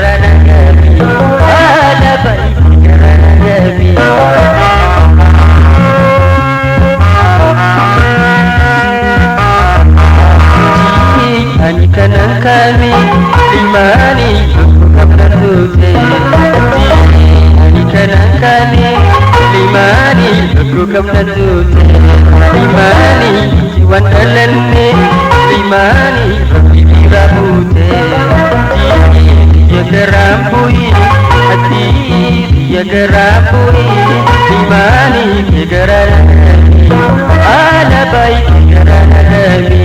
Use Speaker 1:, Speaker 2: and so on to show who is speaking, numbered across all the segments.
Speaker 1: garana gabi ala bai garana gabi ani kanan kami limani bukan tute ani kanan kami limani bukan tute limani jiwan dalanne limani bibira bute dia gerambui hati dia gerambui limani gerana ala baik gerana demi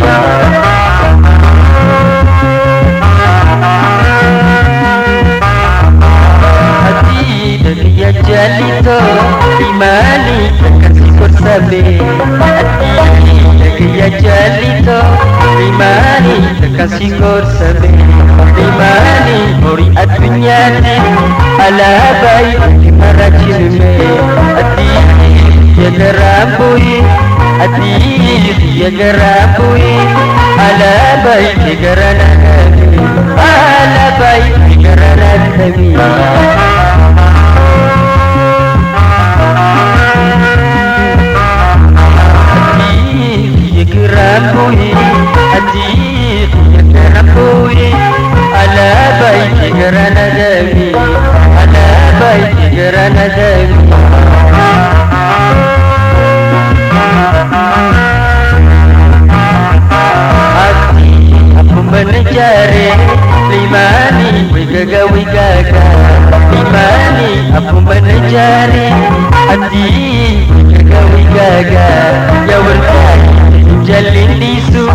Speaker 1: hati dia jalito limani kasih korsabe hati dia jalito limani kasih korsabe limani ori adunyani ala baik marajilme hati dia gerambui hati dia gerambui ala baik gerana ala baik gerana kami gerambui hati gerambui ala baik gerana demi ala baik gerana demi hati aku mencari limani wigaga limani aku mencari hati wigaga ya berkai jalin lisu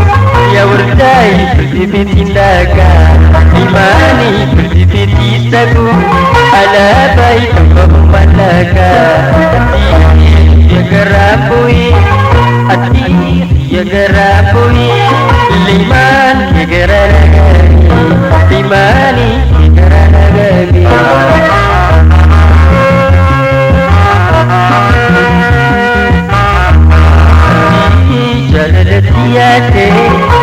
Speaker 1: ya berdai berdiri tindakan limani berdiri sagu ala baik memandaka hati ya gerambui hati ya gerambui liman ya gerana limani ya gerana gabi jalalattiyate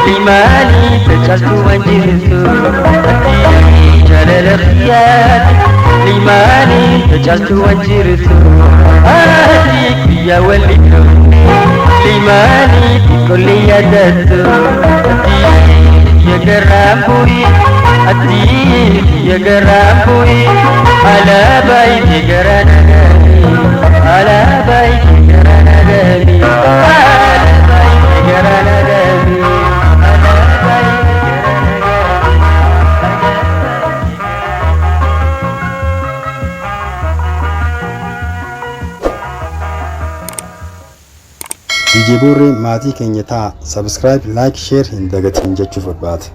Speaker 1: limani terjaltu wanjirtu hati jalalattiyate limani terjaltu wanjirtu hati ya waliku limani kulli yadatu hati ya gerambui hati ya gerambui ala baik gerana ala baik gerana demi
Speaker 2: DJ Burri maatii keenya ta'a subscribe like share hin dagatiin jechuuf barbaada.